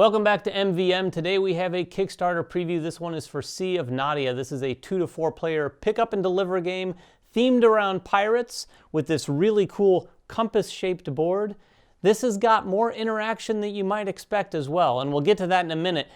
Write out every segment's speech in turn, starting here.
Welcome back to MVM. Today we have a Kickstarter preview. This one is for Sea of Nadia. This is a 2 to 4 player pick up and deliver game themed around pirates with this really cool compass shaped board. This has got more interaction than you might expect as well, and we'll get to that in a minute.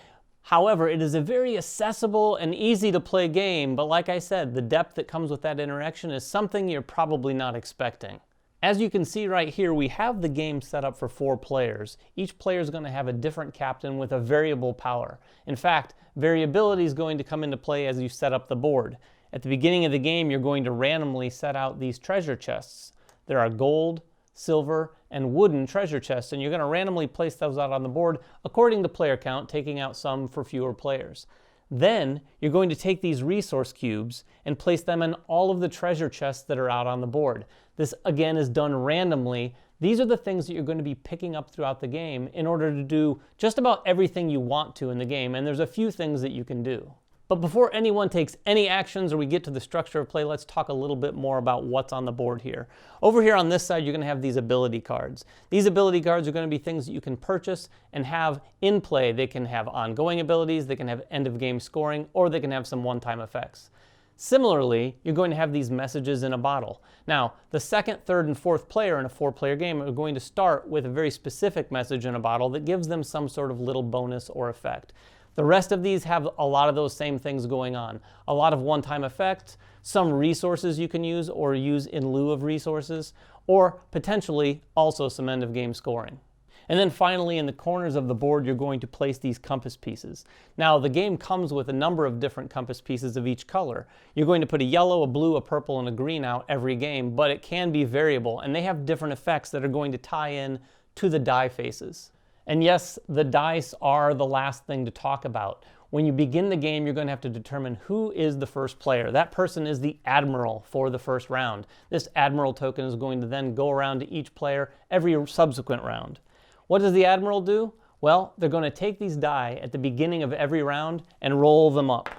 However, it is a very accessible and easy to play game, but like I said, the depth that comes with that interaction is something you're probably not expecting. As you can see right here, we have the game set up for 4 players. Each player is going to have a different captain with a variable power. In fact, variability is going to come into play as you set up the board. At the beginning of the game, you're going to randomly set out these treasure chests. There are gold, silver, and wooden treasure chests, and you're going to randomly place those out on the board according to player count, taking out some for fewer players. Then you're going to take these resource cubes and place them in all of the treasure chests that are out on the board. This again is done randomly. These are the things that you're going to be picking up throughout the game in order to do just about everything you want to in the game, and there's a few things that you can do. But before anyone takes any actions or we get to the structure of play, let's talk a little bit more about what's on the board here. Over here on this side, you're going to have these ability cards. These ability cards are going to be things that you can purchase and have in play. They can have ongoing abilities, they can have end of game scoring, or they can have some one-time effects. Similarly, you're going to have these messages in a bottle. Now, the second, third, and fourth player in a 4-player game are going to start with a very specific message in a bottle that gives them some sort of little bonus or effect. The rest of these have a lot of those same things going on. A lot of one-time effects, some resources you can use or use in lieu of resources, or potentially also some end-of-game scoring. And then finally, in the corners of the board, you're going to place these compass pieces. Now, the game comes with a number of different compass pieces of each color. You're going to put a yellow, a blue, a purple, and a green out every game, but it can be variable, and they have different effects that are going to tie in to the die faces. And yes, the dice are the last thing to talk about. When you begin the game, you're going to have to determine who is the first player. That person is the admiral for the first round. This admiral token is going to then go around to each player every subsequent round. What does the admiral do? Well, they're going to take these die at the beginning of every round and roll them up.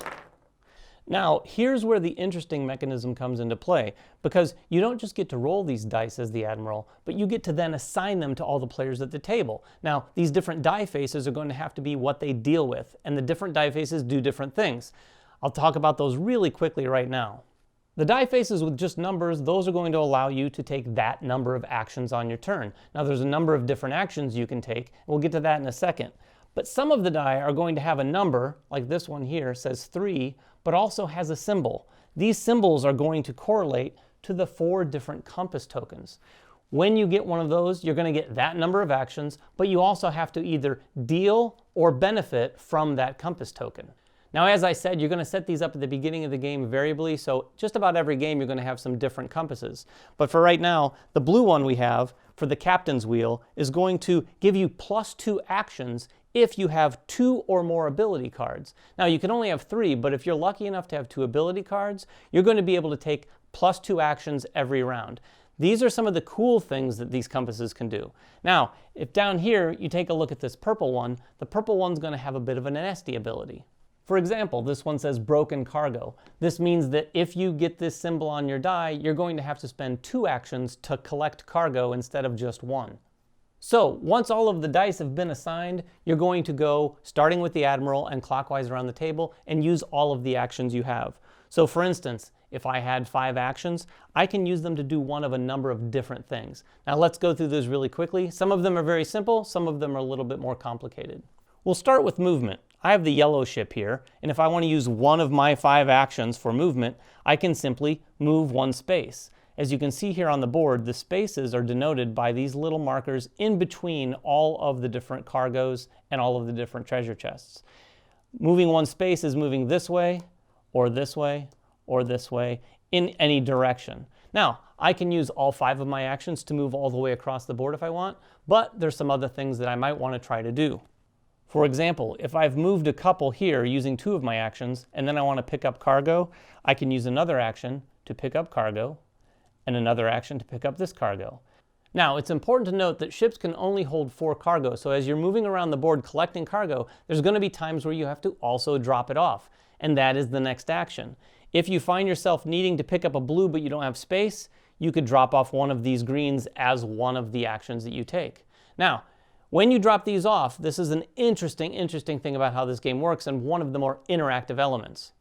Now, here's where the interesting mechanism comes into play, because you don't just get to roll these dice as the admiral, but you get to then assign them to all the players at the table. Now, these different die faces are going to have to be what they deal with, and the different die faces do different things. I'll talk about those really quickly right now. The die faces with just numbers, those are going to allow you to take that number of actions on your turn. Now, there's a number of different actions you can take, and we'll get to that in a second. But some of the die are going to have a number, like this one here says 3, but also has a symbol. These symbols are going to correlate to the 4 different compass tokens. When you get one of those, you're going to get that number of actions, but you also have to either deal or benefit from that compass token. Now, as I said, you're going to set these up at the beginning of the game variably, so just about every game you're going to have some different compasses. But for right now, the blue one we have for the captain's wheel is going to give you +2 actions if you have 2 or more ability cards. Now, you can only have 3, but if you're lucky enough to have 2 ability cards, you're going to be able to take +2 actions every round. These are some of the cool things that these compasses can do. Now, if down here you take a look at this purple one, the purple one's going to have a bit of an nasty ability. For example, this one says broken cargo. This means that if you get this symbol on your die, you're going to have to spend 2 actions to collect cargo instead of just 1. So once all of the dice have been assigned, you're going to go starting with the admiral and clockwise around the table and use all of the actions you have. So for instance, if I had 5 actions, I can use them to do one of a number of different things. Now let's go through those really quickly. Some of them are very simple, some of them are a little bit more complicated. We'll start with movement. I have the yellow ship here, and if I want to use one of my 5 actions for movement, I can simply move 1 space. As you can see here on the board, the spaces are denoted by these little markers in between all of the different cargoes and all of the different treasure chests. Moving 1 space is moving this way, or this way, or this way, in any direction. Now, I can use all 5 of my actions to move all the way across the board if I want, but there's some other things that I might want to try to do. For example, if I've moved a couple here using 2 of my actions, and then I want to pick up cargo, I can use another action to pick up cargo, and another action to pick up this cargo. Now, it's important to note that ships can only hold 4 cargo, so as you're moving around the board collecting cargo, there's going to be times where you have to also drop it off, and that is the next action. If you find yourself needing to pick up a blue but you don't have space, you could drop off one of these greens as one of the actions that you take. Now, When you drop these off, this is an interesting thing about how this game works and one of the more interactive elements.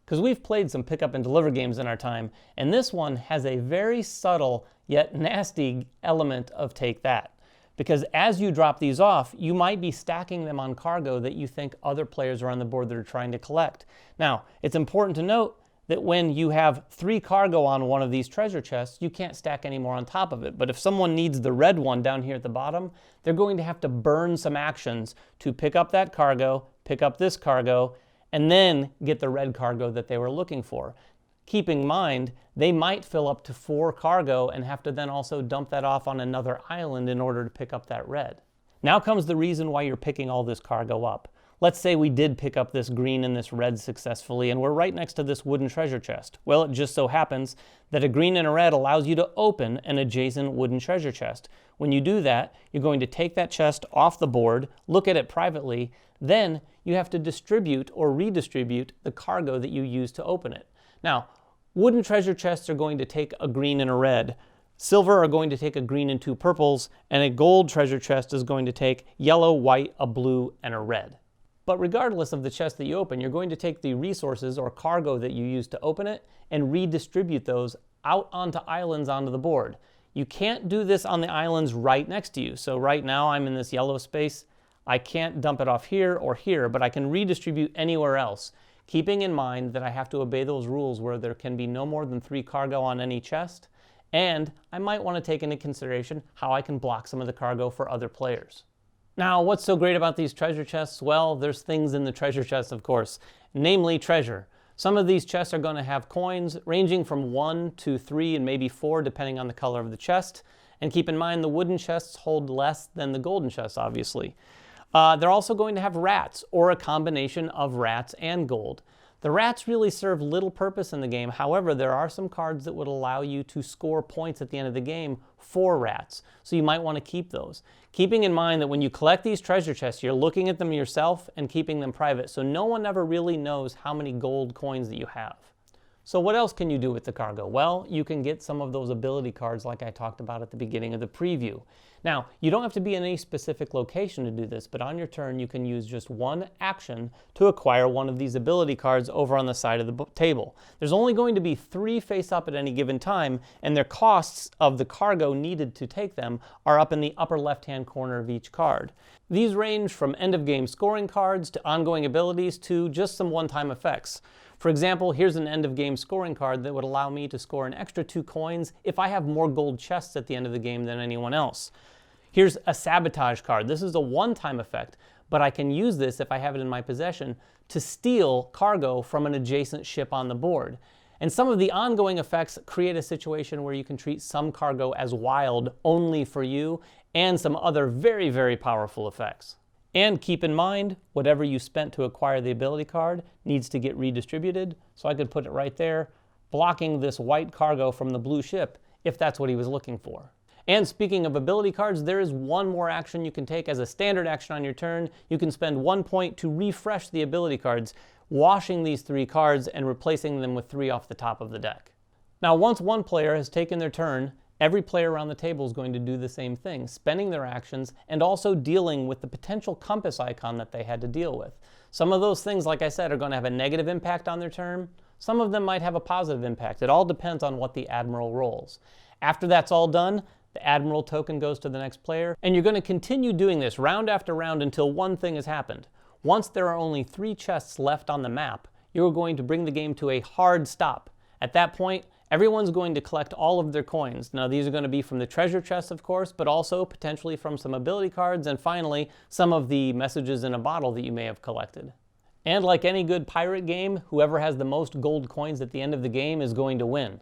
Because we've played some pick up and deliver games in our time, and this one has a very subtle yet nasty element of take that. Because as you drop these off, you might be stacking them on cargo that you think other players are on the board that are trying to collect. Now, it's important to note that when you have 3 cargo on one of these treasure chests, you can't stack any more on top of it. But if someone needs the red one down here at the bottom, they're going to have to burn some actions to pick up that cargo, pick up this cargo, and then get the red cargo that they were looking for. Keeping in mind, they might fill up to 4 cargo and have to then also dump that off on another island in order to pick up that red. Now comes the reason why you're picking all this cargo up. Let's say we did pick up this green and this red successfully, and we're right next to this wooden treasure chest. Well, it just so happens that a green and a red allows you to open an adjacent wooden treasure chest. When you do that, you're going to take that chest off the board, look at it privately, then you have to distribute or redistribute the cargo that you used to open it. Now, wooden treasure chests are going to take a green and a red. Silver are going to take a green and 2 purples, and a gold treasure chest is going to take yellow, white, a blue, and a red. But regardless of the chest that you open, you're going to take the resources or cargo that you used to open it and redistribute those out onto islands onto the board. You can't do this on the islands right next to you. So right now I'm in this yellow space. I can't dump it off here or here, but I can redistribute anywhere else, keeping in mind that I have to obey those rules where there can be no more than 3 cargo on any chest, and I might want to take into consideration how I can block some of the cargo for other players. Now, what's so great about these treasure chests? Well, there's things in the treasure chests, of course, namely treasure. Some of these chests are going to have coins ranging from 1 to 3 and maybe 4 depending on the color of the chest. And keep in mind the wooden chests hold less than the golden chests, obviously. They're also going to have rats, or a combination of rats and gold. The rats really serve little purpose in the game. However, there are some cards that would allow you to score points at the end of the game for rats, so you might want to keep those. Keeping in mind that when you collect these treasure chests, you're looking at them yourself and keeping them private, so no one ever really knows how many gold coins that you have. So what else can you do with the cargo? Well, you can get some of those ability cards like I talked about at the beginning of the preview. Now, you don't have to be in any specific location to do this, but on your turn you can use just one action to acquire one of these ability cards over on the side of the table. There's only going to be 3 face up at any given time, and their costs of the cargo needed to take them are up in the upper left-hand corner of each card. These range from end-of-game scoring cards to ongoing abilities to just some one-time effects. For example, here's an end-of-game scoring card that would allow me to score an extra 2 coins if I have more gold chests at the end of the game than anyone else. Here's a Sabotage Card. This is a one-time effect, but I can use this if I have it in my possession to steal cargo from an adjacent ship on the board. And some of the ongoing effects create a situation where you can treat some cargo as wild only for you, and some other very, very powerful effects. And keep in mind, whatever you spent to acquire the ability card needs to get redistributed, so I could put it right there, blocking this white cargo from the blue ship, if that's what he was looking for. And speaking of ability cards, there is one more action you can take as a standard action on your turn. You can spend 1 point to refresh the ability cards, washing these 3 cards and replacing them with 3 off the top of the deck. Now, once one player has taken their turn, every player around the table is going to do the same thing, spending their actions and also dealing with the potential compass icon that they had to deal with. Some of those things, like I said, are going to have a negative impact on their turn. Some of them might have a positive impact. It all depends on what the Admiral rolls. After that's all done, the Admiral token goes to the next player, and you're going to continue doing this round after round until one thing has happened. Once there are only 3 chests left on the map, you're going to bring the game to a hard stop. At that point, everyone's going to collect all of their coins. Now, these are going to be from the treasure chests, of course, but also potentially from some ability cards, and finally, some of the messages in a bottle that you may have collected. And like any good pirate game, whoever has the most gold coins at the end of the game is going to win.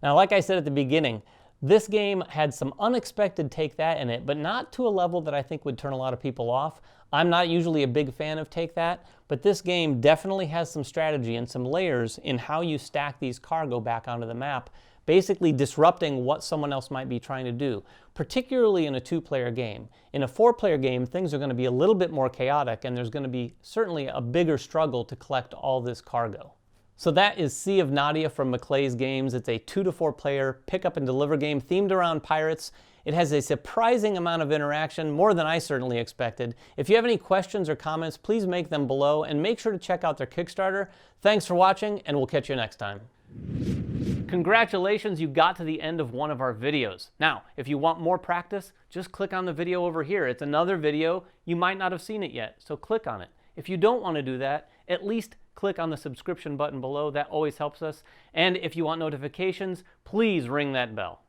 Now, like I said at the beginning, this game had some unexpected take that in it, but not to a level that I think would turn a lot of people off. I'm not usually a big fan of take that, but this game definitely has some strategy and some layers in how you stack these cargo back onto the map, basically disrupting what someone else might be trying to do, particularly in a 2-player game. In a 4-player game, things are going to be a little bit more chaotic, and there's going to be certainly a bigger struggle to collect all this cargo. So that is Sea of Nadia from Maclay's Games. It's a 2 to 4 player pick up and deliver game themed around pirates. It has a surprising amount of interaction, more than I certainly expected. If you have any questions or comments, please make them below and make sure to check out their Kickstarter. Thanks for watching, and we'll catch you next time. Congratulations, you got to the end of one of our videos. Now, if you want more practice, just click on the video over here. It's another video. You might not have seen it yet, so click on it. If you don't want to do that, at least click on the subscription button below. That always helps us. And if you want notifications, please ring that bell.